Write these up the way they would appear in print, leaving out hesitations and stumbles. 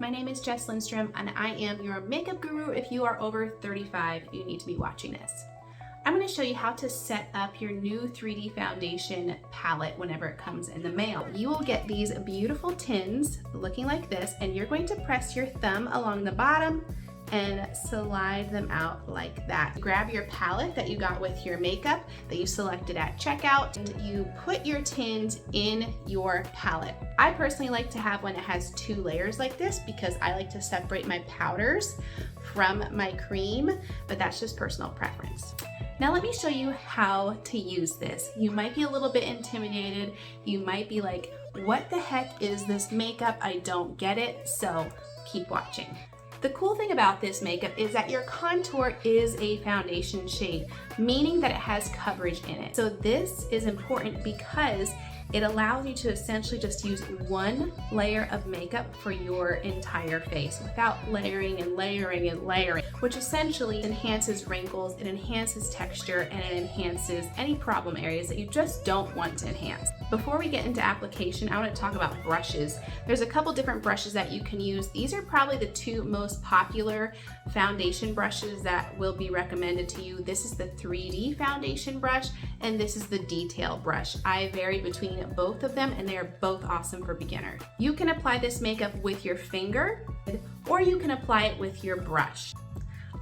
My name is Jess Lindstrom and I am your makeup guru. If you are over 35, you need to be watching this. I'm going to show you how to set up your new 3D foundation palette whenever it comes in the mail. You will get these beautiful tins looking like this, and you're going to press your thumb along the bottom and slide them out like that. Grab your palette that you got with your makeup that you selected at checkout, and you put your tins in your palette. I personally like to have one that has 2 layers like this because I like to separate my powders from my cream, but that's just personal preference. Now let me show you how to use this. You might be a little bit intimidated. You might be like, what the heck is this makeup? I don't get it. So keep watching. The cool thing about this makeup is that your contour is a foundation shade, meaning that it has coverage in it. So this is important because it allows you to essentially just use 1 layer of makeup for your entire face without layering and layering and layering, which essentially enhances wrinkles, it enhances texture, and it enhances any problem areas that you just don't want to enhance. Before we get into application, I want to talk about brushes. There's a couple different brushes that you can use. These are probably the 2 most popular foundation brushes that will be recommended to you. This is the 3D foundation brush, and this is the detail brush. I vary between both of them, and they are both awesome for beginners. You can apply this makeup with your finger, or you can apply it with your brush.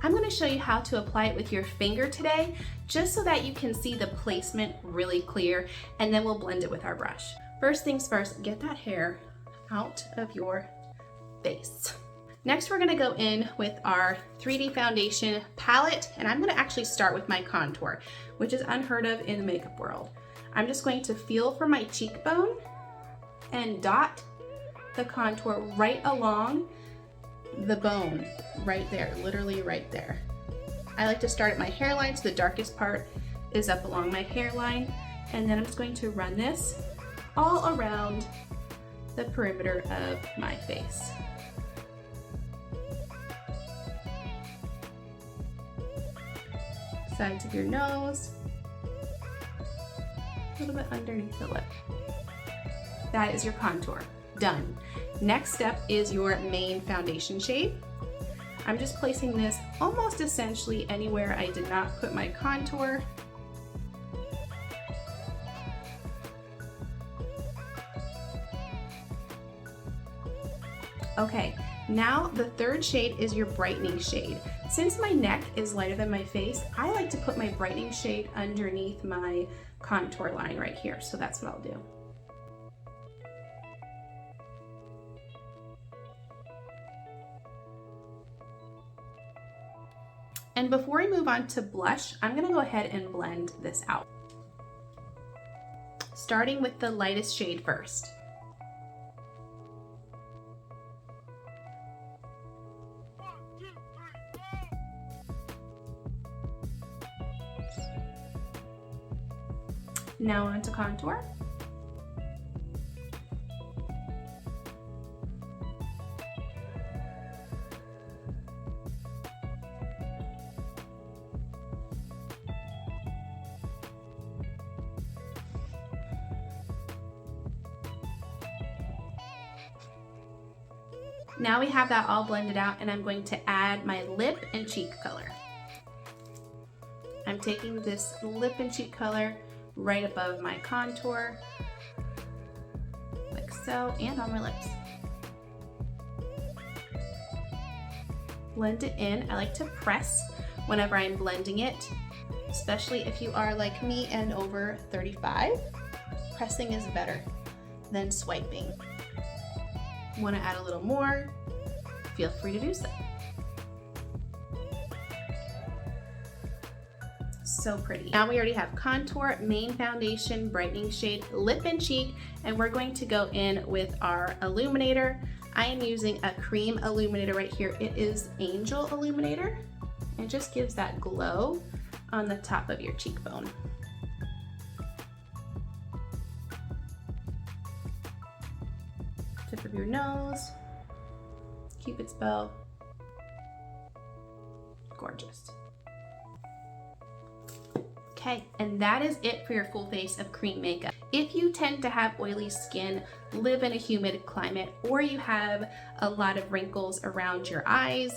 I'm going to show you how to apply it with your finger today, just so that you can see the placement really clear, and then we'll blend it with our brush. First things first, get that hair out of your face. Next, we're going to go in with our 3D foundation palette, and I'm going to actually start with my contour, which is unheard of in the makeup world. I'm just going to feel for my cheekbone and dot the contour right along the bone, right there, literally right there. I like to start at my hairline, so the darkest part is up along my hairline, and then I'm just going to run this all around the perimeter of my face. Sides of your nose, a little bit underneath the lip. That is your contour, done. Next step is your main foundation shade. I'm just placing this almost essentially anywhere I did not put my contour. Okay, now the 3rd shade is your brightening shade. Since my neck is lighter than my face, I like to put my brightening shade underneath my contour line right here. So that's what I'll do. And before we move on to blush, I'm gonna go ahead and blend this out. Starting with the lightest shade first. Now on to contour. Now we have that all blended out, and I'm going to add my lip and cheek color. I'm taking this lip and cheek color right above my contour, like so, and on my lips. Blend it in. I like to press whenever I'm blending it, especially if you are like me and over 35. Pressing is better than swiping. Want to add a little more? Feel free to do so. So pretty. Now we already have contour, main foundation, brightening shade, lip and cheek, and we're going to go in with our illuminator. I am using a cream illuminator right here. It is Angel Illuminator. It just gives that glow on the top of your cheekbone. Tip of your nose, Cupid's bow, gorgeous. Okay, and that is it for your full face of cream makeup. If you tend to have oily skin, live in a humid climate, or you have a lot of wrinkles around your eyes,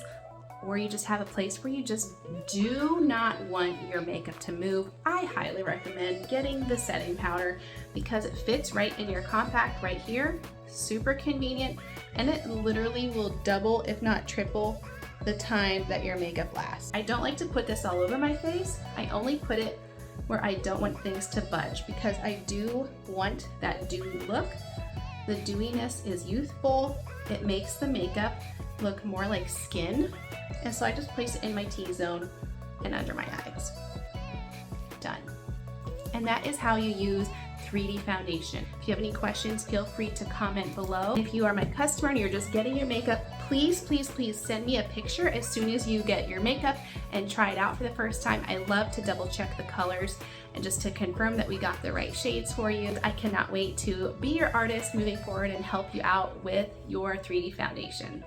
or you just have a place where you just do not want your makeup to move, I highly recommend getting the setting powder because it fits right in your compact right here, super convenient, and it literally will double, if not triple, the time that your makeup lasts. I don't like to put this all over my face. I only put it where I don't want things to budge because I do want that dewy look. The dewiness is youthful. It makes the makeup look more like skin. And so I just place it in my T-zone and under my eyes. Done. And that is how you use 3D foundation. If you have any questions, feel free to comment below. If you are my customer and you're just getting your makeup, please, please, please send me a picture as soon as you get your makeup and try it out for the first time. I love to double check the colors and just to confirm that we got the right shades for you. I cannot wait to be your artist moving forward and help you out with your 3D foundation.